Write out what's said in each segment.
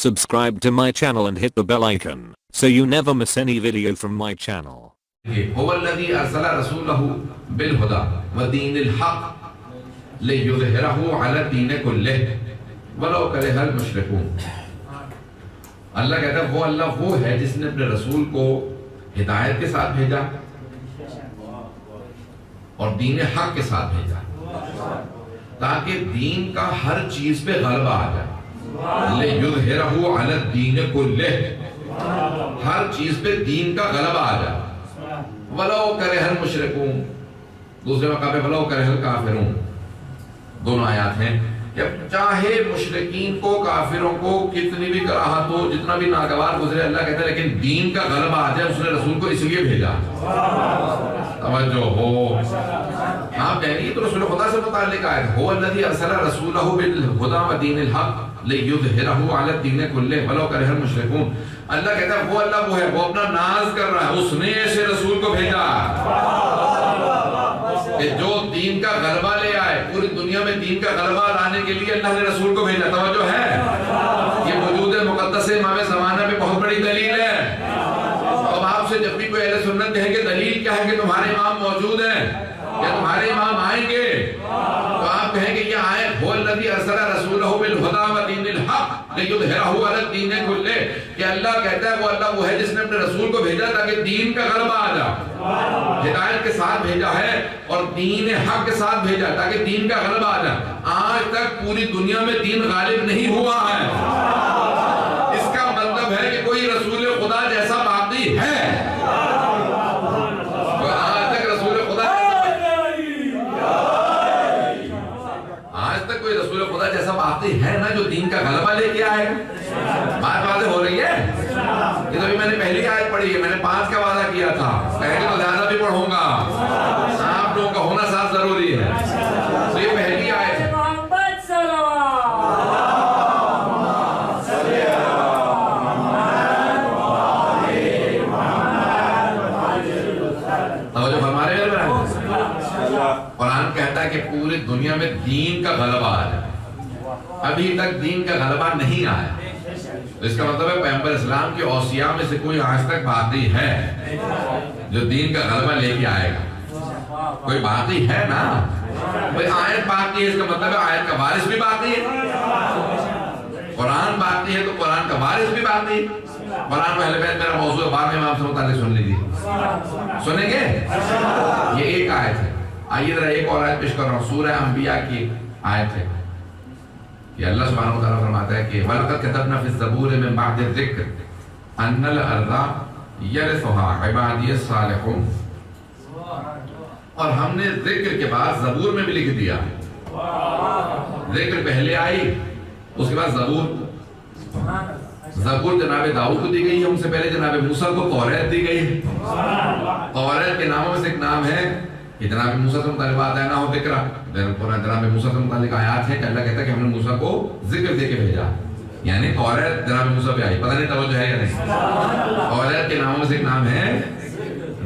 Subscribe to my channel and hit the bell icon so you never miss any video from my channel. هو الذي أرسل رسوله بالهدى ودين الحق ليظهره على الدين كله ولو كره المشركون. اللہ کہتا ہے وہ اللہ وہ ہے جس نے اپنے رسول کو ہدایت کے ساتھ بھیجا اور دین حق کے ساتھ بھیجا تاکہ دین کا ہر چیز پہ غلبہ آ جائے. لِيُظْهِرَهُ عَلَى الدِّينِ كُلِّهِ ہر چیز پہ دین کا غلبہ آ جائے. وَلَوْ كَرِهَ الْمُشْرِكُونَ دوسرے موقع پہ وَلَوْ كَرِهَ الْكَافِرُونَ دونوں آیات ہیں کہ چاہے مشرکین کو کافروں کو کتنی بھی کراہت ہو جتنا بھی ناگوار گزرے اللہ کہتا ہے لیکن دین کا غلبہ آ جائے اس نے رسول کو اس لیے بھیجا. توجہ ہو آپ کہیں گے تو رسول خدا سے متعلق آئے هو الذي ارسل رسوله بالهدى ودين الحق ليظهره على الدين كله ولو كره المشركون. اللہ کہتا ہے وہ اللہ وہ ہے وہ اپنا ناز کر رہا ہے اس نے ایسے رسول کو بھیجا کہ جو دین کا غلبہ لے آئے. پوری دنیا میں دین کا غلبہ لانے کے لیے اللہ نے رسول کو بھیجا. توجہ ہے یہ وجود مقدس امام زمانہ پہ بہت بڑی دلیل ہے. اب آپ سے جب بھی کوئی اہل سنت کہے کہ دلیل کیا ہے کہ تمہارے امام موجود ہیں یا تمہارے امام آئیں گے تو آپ کہیں کہ یہ آیت هو الذی ارسل رسولہ بالہدی ودین الحق لیظہرہ علی الدین کلہ کہ اللہ کہتا ہے وہ اللہ وہ ہے جس نے اپنے رسول کو بھیجا تاکہ دین کا غلبہ آ جائے. ہدایت کے ساتھ بھیجا ہے اور دین حق کے ساتھ بھیجا تاکہ دین کا غلبہ آ جائے. آج تک پوری دنیا میں دین غالب نہیں ہوا ہے. اس کا مطلب ہے کہ کوئی رسول خدا جیسا باقی ہے. جیسا باقی ہے نا جو دین کا غلبہ لے کے آئے. بات واضح ہو رہی ہے. یہ تو بھی میں نے پہلی آیت پڑھی ہے. میں نے 5 کا وعدہ کیا تھا پہلے تو زیادہ بھی پڑھوں گا. آپ لوگوں کا ہونا ساتھ ضروری ہے. تو یہ پہلی آیت ہے. توجہ فرما رہے ہیں. قرآن کہتا ہے کہ پوری دنیا میں دین کا غلبہ آ جائے. ابھی تک دین کا غلبہ نہیں آیا. اس کا مطلب ہے پیغمبر اسلام کے اوصیاء میں سے کوئی آج تک باقی ہے جو دین کا غلبہ لے کے آئے گا. کوئی باقی ہے نا. کوئی آیت باقی ہے اس کا مطلب ہے آیت کا وارث بھی باقی ہے. قرآن باقی ہے تو قرآن کا وارث بھی باقی ہے. قرآن و اہل بیت میرا موضوع ہے بعد میں امام سے متعلق سن لیجیے. سنیں گے یہ ایک آیت ہے. آئیے ذرا ایک اور آیت پیش کر رہا ہوں. سورہ انبیاء کی آیت ہے. یہ اللہ سبحانہ وتعالیٰ فرماتا ہے کہ وَلَقَدْ كَتَبْنَا فِي الزَّبُورِ مِن بَعْدِ الذِّكْرِ أَنَّ الْأَرْضَ يَرِثُهَا عِبَادِيَ الصَّالِحُونَ. اور ہم نے ذکر کے بعد زبور میں بھی لکھ دیا. ذکر پہلے آئی اس کے بعد زبور جناب داؤد کو دی گئی ہے. ان سے پہلے جناب موسیٰ کو توریت دی گئی ہے. توریت کے ناموں میں سے ایک نام ہے کہ جناب موسیٰ سے متعلق بات ہے نہ ہو ذکر. جناب موسیٰ سے متعلق آیات ہے کہ اللہ کہتا ہے کہ ہم نے موسیٰ کو ذکر دے کے بھیجا. یعنی توریت جناب موسیٰ پہ آئی. پتہ نہیں توجہ ہے یا نہیں. توریت کے ناموں میں سے ایک نام ہے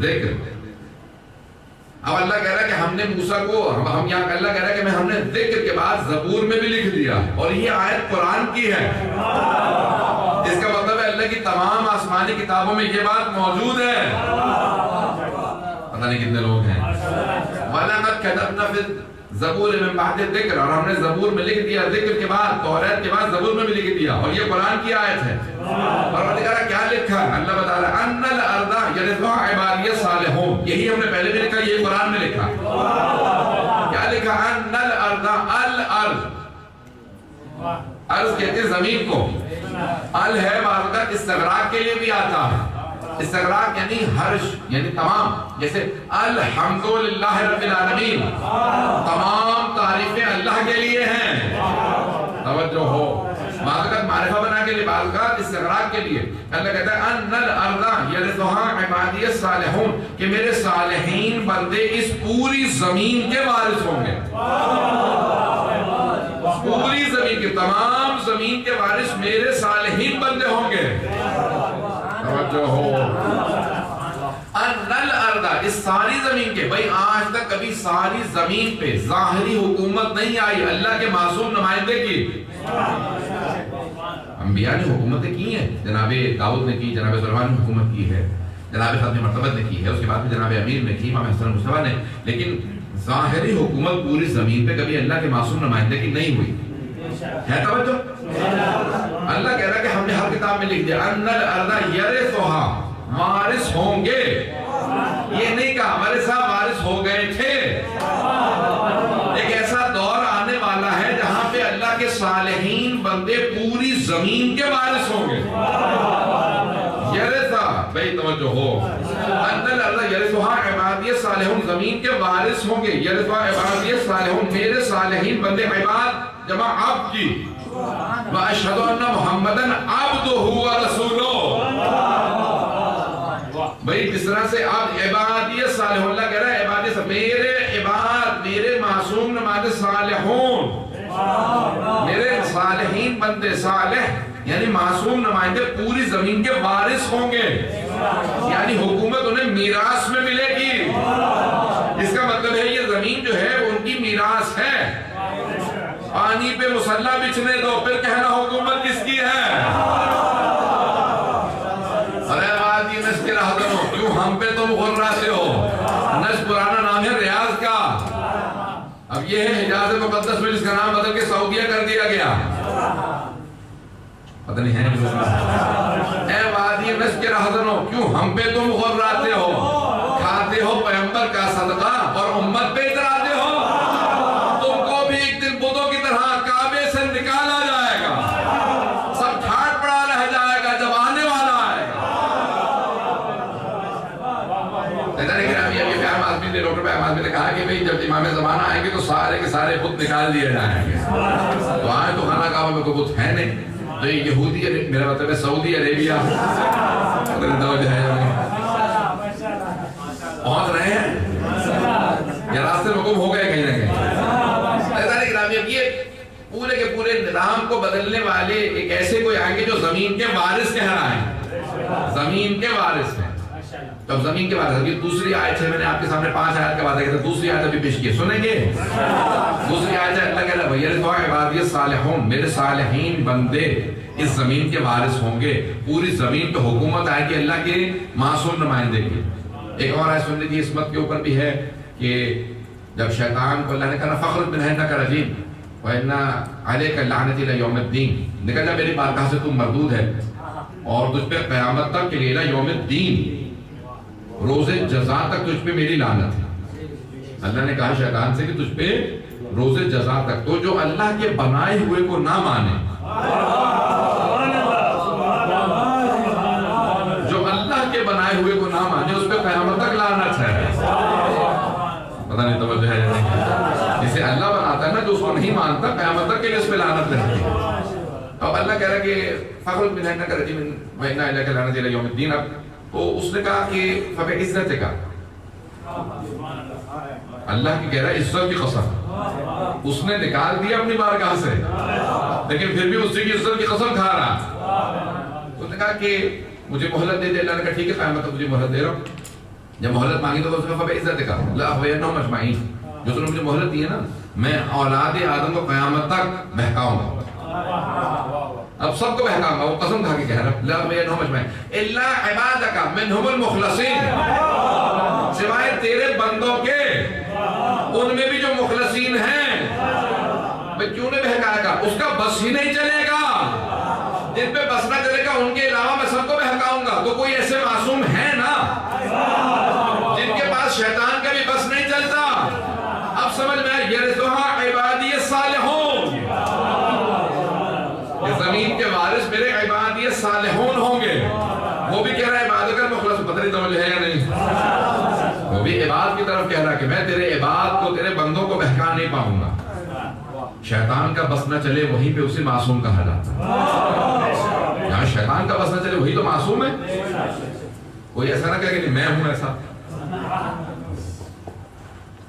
ذکر. اب اللہ کہہ رہا ہے کہ ہم نے موسیٰ کو ہم یہاں اللہ کہہ رہا ہے کہ ہم نے ذکر کے بعد زبور میں بھی لکھ دیا اور یہ آیت قرآن کی ہے. اس کا مطلب ہے اللہ کی تمام آسمانی کتابوں میں یہ بات موجود ہے. پتہ نہیں کتنے لوگ ہیں. وَلَقَدْ كَتَبْنَا فِي الزَّبُورِ مِن بَعْدِ الذِّكْرِ اور ہم نے زبور میں لکھ دیا ذکر کے بعد توریت کے بعد زبور میں بھی لکھ دیا اور یہ قرآن کی آیت ہے. اور اللہ کہہ رہا کیا لکھا ہے. اللہ بتا رہا ہے أَنَّ الْأَرْضَ يَرِثُهَا عِبَادِيَ الصَّالِحُونَ. یہی ہم نے پہلے بھی لکھا یہ قرآن میں لکھا. کیا لکھا أَنَّ الْأَرْضَ الْأَرْض. ارض کہتے ہیں زمین کو. ال ہے بعض کا استغراق کے لیے بھی آتا ہے. استغراق یعنی ہرش یعنی تمام. جیسے الحمدللہ رب العالمین تمام تعریفیں اللہ کے لیے ہیں. توجہ ہو. بعض کا معرفہ بنا کے لیے بعض کا استغراق کے لیے. اللہ کہتا ہے ان الارض یرثها عبادی الصالحون کہ میرے صالحین بندے اس پوری زمین کے وارث ہوں گے. پوری زمین کے تمام زمین کے وارث میرے صالحین بندے ہوں گے. توجہ ہو. ان الارض اس ساری زمین کے. بھئی آج تک کبھی ساری زمین پہ ظاہری حکومت نہیں آئی اللہ کے معصوم نمائندے کی. انبیاء نے حکومتیں کی ہیں، جناب داؤد نے کی، جناب سلیمان نے حکومت کی ہے، جناب ختم مرتبت نے کی ہے، اس کے بعد جناب امیر نے کی، امام حسن مصطفیٰ نے، لیکن ظاہری حکومت پوری زمین پہ کبھی اللہ کے معصوم نمائندے کی نہیں ہوئی ہے۔ توجہ، اللہ کہہ رہا ہے کہ ہم نے ہر کتاب میں لکھ دیا ان الارض یرثھا، وارث ہوں گے، یہ نہیں کہا ہمارے صاحب وارث ہو گئے تھے۔ ایک ایسا دور آنے والا ہے جہاں پہ اللہ کے صالحین بندے پوری زمین کے وارث ہوں گے۔ یرثا، بھئی توجہ ہو، ان الارض یرثھا عبادی الصالحون، زمین کے وارث ہوں گے، یرثھا عبادی الصالحون، میرے صالحین بندے، عباد جمع عبد کی، واشہد ان محمدن عبدہ ورسولہ۔ بھئی جس طرح سے آپ عبادی صالحون، اللہ کہہ رہا ہے عبادی میرے عباد، میرے معصوم نمائندے صالحون، میرے صالحین بندے، صالح یعنی معصوم نمائندے پوری زمین کے وارث ہوں گے، یعنی حکومت انہیں میراث میں ملے گی۔ اس کا مطلب ہے یہ زمین جو ہے ان کی میراث ہے۔ پانی پہ مسلح بچھنے دو، پھر کہنا حکومت کس کی ہے۔ ارے آبادی نس کے رہدنو، کیوں ہم پہ تم غراتے ہو؟ نس پرانا نام ہے ریاض کا، اب یہ ہے حجاز مقدس میں جس کا نام بدل کے سعودیہ کر دیا گیا، پتہ نہیں ہے۔ اے وادی نس کے رہدنو، کیوں ہم پہ تم غراتے ہو؟ کھاتے ہو پیغمبر کا صدقہ اور امت پہ اتراتے ہو۔ تم کو بھی ایک دن بتوں کی طرح کعبے سے نکالا جائے گا، سب ٹھاٹ پڑا رہ جائے گا جب آنے والا ہے۔ ڈاکٹر بھائی آدمی نے کہا کہ جب امام زمانہ آئیں گے تو سارے کے سارے بت نکال دیے جائیں گے۔ تو آئے تو خانہ کعبہ میں کوئی بت ہے نہیں، تو یہ یہودی، میرا مطلب ہے سعودی عربیہ پہنچ رہے ہیں یا راستے میں گم ہو گئے کہیں نہ کہیں۔ یہ پورے کے پورے نظام کو بدلنے والے ایک ایسے کوئی آئیں گے جو زمین کے وارث کہہ رہا ہے، زمین کے وارث ہیں۔ تب زمین کے وارث ہے۔ دوسری آیت ہے، میں نے آپ کے سامنے 5 آیت کا وعدہ کیا تھا، دوسری آیت ابھی پیش کی، سنیں گے؟ دوسری آیت ہے، اللہ کہہ رہا ہے وَيَرِثُھا عِبَادِيَ الصَّالِحُونَ، میرے صالحین بندے اس زمین کے وارث ہوں گے، پوری زمین پہ حکومت آئے گی اللہ کے معصوم نمائندے کی۔ ایک اور آیت سن لیجیے، عصمت کے اوپر بھی ہے کہ جب شیطان کو اللہ نے کہا فَخْرُجْ مِنْهَا إِنَّكَ رَجِيمٌ وَإِنَّ عَلَيْكَ لَعْنَتِي إِلَى يَوْمِ الدِّينِ، نے کہا جب میری بارگاہ سے تم مردود ہے اور تجھ پہ قیامت تک کے لیے یوم الدین، روز جزا تک تجھ پہ میری لعنت ہے۔ اللہ نے کہا شیطان سے کہ تجھ پہ روز جزا تک، تو جو اللہ کے بنائے ہوئے کو نہ مانے، جو اللہ کے بنائے ہوئے کو نہ مانے، اس پہ قیامت تک لعنت ہے۔ پتہ نہیں توجہ ہے نہیں، جسے اللہ بناتا ہے نا، جو اس کو نہیں مانتا، قیامت تک کے لیے اس پہ لعنت رہتی ہے۔ اب اللہ کہہ رہا ہے کہ فَخْرُجْ مِنْهَا إِنَّكَ رَجِيمٌ وَإِنَّ عَلَيْكَ لَعْنَتِي إِلَى يَوْمِ الدِّينِ، اب تو اس نے کہا کہ فَبِعِزَّتِكَ، اللہ کی کہہ رہا ہے عزت کی قسم، اس نے نکال دیا اپنی بارگاہ سے، لیکن پھر بھی اسی کی عزت کی قسم کھا رہا۔ اس نے کہا کہ مجھے مہلت دے دے، اللہ نے کہا ٹھیک ہے قیامت تک مجھے مہلت دے رہا ہوں۔ جب مہلت مانگی تو اس نے کہا فَبِعِزَّتِكَ لَأَغْوِيَنَّهُمْ أَجْمَعِينَ، جو تم نے مجھے مہلت دی ہے نا، میں اولاد آدم کو قیامت تک بہکاؤں گا، اب سب کو بہکاؤں گا۔ وہ قسم کھا کے کہہ رہا ہے لَأَغْوِيَنَّهُمْ أَجْمَعِينَ إِلَّا عِبَادَكَ مِنْهُمُ الْمُخْلَصِينَ، سوائے تیرے بندوں کے، ان میں بھی جو مخلصین ہیں۔ میں کیوں نے بہکایا گا؟ اس کا بس ہی نہیں چلے گا، جن پہ بس نہ چلے گا ان کے علاوہ میں سب کو بہکاؤں گا۔ تو کوئی ایسے معصوم ہے نا جن کے پاس شیطان کا بھی بس نہیں چلتا۔ اب سمجھ میں آئے، یرثھا عبادی الصالحون، یہ زمین کے وارث میرے عبادی الصالحون ہوں گے۔ وہ بھی کہہ رہا ہے عبادت کا مخلص، پتہ نہیں توجہ ہے یا نہیں، وہ بھی عباد کی طرف کہہ رہا ہے کہ میں تیرے عباد کو، تیرے بندوں کو بہکا نہیں پاؤں گا۔ شیطان کا بس نہ چلے وہیں پہ اسے معصوم کہا جاتا ہے۔ یہاں شیطان کا بس نہ چلے وہی تو معصوم ہے۔ کوئی ایسا نہ کہے کہ میں ہوں ایسا،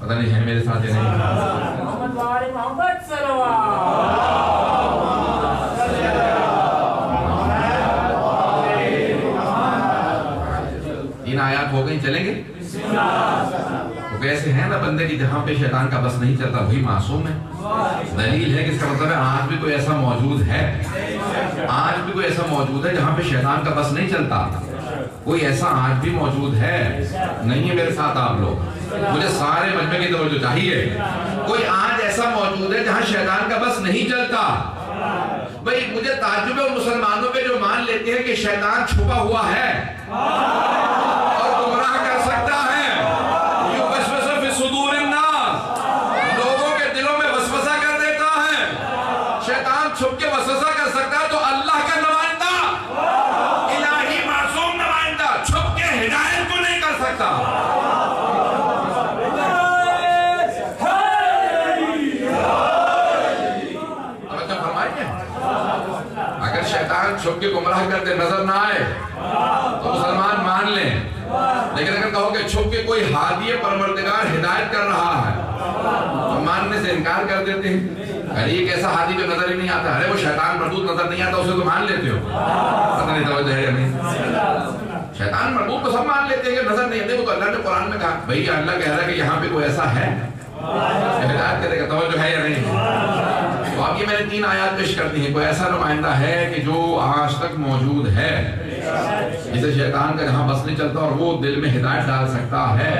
پتہ نہیں ہے میرے ساتھ یا نہیں۔ محمد صلوات تین آیات ہو گئی، چلیں گے؟ تو کیسے ہیں نا بندے کی جہاں پہ شیطان کا بس نہیں چلتا وہی معصوم ہے۔ دلیل ہے کہ اس کا مطلب ہے آج بھی کوئی ایسا موجود ہے، آج ایسا موجود ہے جہاں پہ شیطان کا بس نہیں چلتا؟ کوئی ایسا آج بھی موجود ہے؟ نہیں ہے میرے ساتھ آپ لوگ؟ مجھے سارے مجمع کی توجہ چاہیے. کوئی آج ایسا موجود ہے جہاں شیطان کا بس نہیں چلتا؟ بھئی مجھے تعجب ہے ان مسلمانوں پہ جو مان لیتے ہیں کہ شیطان چھپا ہوا ہے اور گمراہ کر سکتا ہے. یوسوس فی صدور الناس، لوگوں کے دلوں میں وسوسہ کر دیتا ہے. شیطان چھپ کے وسوسہ کر سکتا ہے تو اللہ کا نمائندہ، الہی معصوم نمائندہ چھپ کے ہدایت کو نہیں کر سکتا. اگر شیطان چھپ کے گمراہ کرتے نظر نہ آئے تو مسلمان مان لیں، لیکن اگر کہو کہ چھپ کے کوئی ہادی پروردگار ہدایت کر رہا ہے تو ماننے سے انکار کر دیتے ہیں. ارے ایک ایسا ہادی جو نظر ہی نہیں آتا، ارے وہ شیطان مردود نظر نہیں آتا، اسے تو مان لیتے ہو. پتہ نہیں توجہ ہے یا نہیں؟ شیطان مردود کو سب مان لیتے ہیں کہ نظر نہیں آتے. وہ تو اللہ نے قرآن میں کہا بھئی اللہ کہہ رہا ہے کہ یہاں پہ کوئی ایسا ہے ہدایت کرے گا. توجہ ہے یا نہیں؟ تو اب یہ میں نے 3 آیات پیش کر دی ہیں. کوئی ایسا نمائندہ ہے کہ جو آج تک موجود ہے جسے شیطان کا جہاں بس نہیں چلتا اور وہ دل میں ہدایت ڈال سکتا ہے.